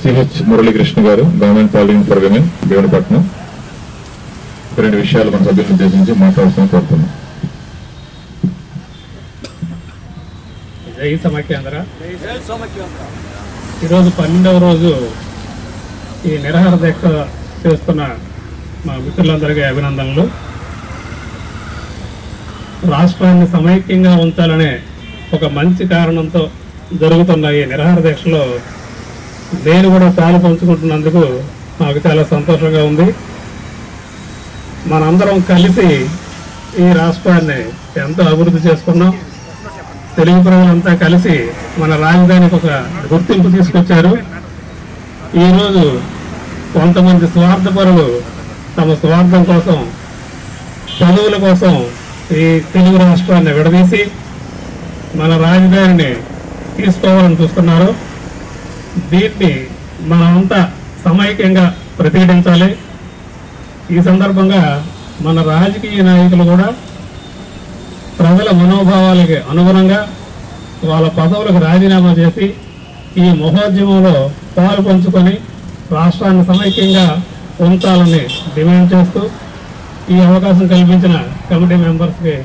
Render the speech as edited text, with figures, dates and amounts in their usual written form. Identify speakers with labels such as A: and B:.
A: CH Muralikrishna గారు, government పాలిటింగ్ for women, Bheemunipatnam. రెండు విషయాలు మన సభ్యులను ఉద్దేశించి మాట్లాడుతూ కోరుతున్నాం.
B: జై సమాఖ్యాంధ్ర. ఈరోజు 12వ రోజు ఈ నిరాహార దీక్ష చేస్తున్న మా మిత్రులందరికీ అభినందనలు. రాష్ట్రాన్ని సమైక్యంగా ఉంచాలనే ఒక మంచి కారణంతో జరుగుతున్న ఈ నిరాహార దీక్షలో నేను కూడా పాలు పంచుకుంటున్నందుకు నాకు చాలా సంతోషంగా ఉంది. మనందరం కలిసి ఈ రాష్ట్రాన్ని ఎంతో అభివృద్ధి చేసుకున్నాం. తెలుగు ప్రజలంతా కలిసి మన రాజధానికి ఒక గుర్తింపు తీసుకొచ్చారు. ఈరోజు కొంతమంది స్వార్థపరులు తమ స్వార్థం కోసం, పదవుల కోసం ఈ తెలుగు రాష్ట్రాన్ని విడదీసి మన రాజధానిని తీసుకోవాలని చూస్తున్నారు. దీన్ని మనమంతా సమైక్యంగా ప్రతిఘటించాలి. ఈ సందర్భంగా మన రాజకీయ నాయకులు కూడా ప్రజల మనోభావాలకి అనుగుణంగా వాళ్ళ పదవులకు రాజీనామా చేసి ఈ మహోద్యమంలో పాలు పంచుకొని రాష్ట్రాన్ని సమైక్యంగా ఉంచాలని డిమాండ్ చేస్తూ ఈ అవకాశం కల్పించిన కమిటీ మెంబర్స్కి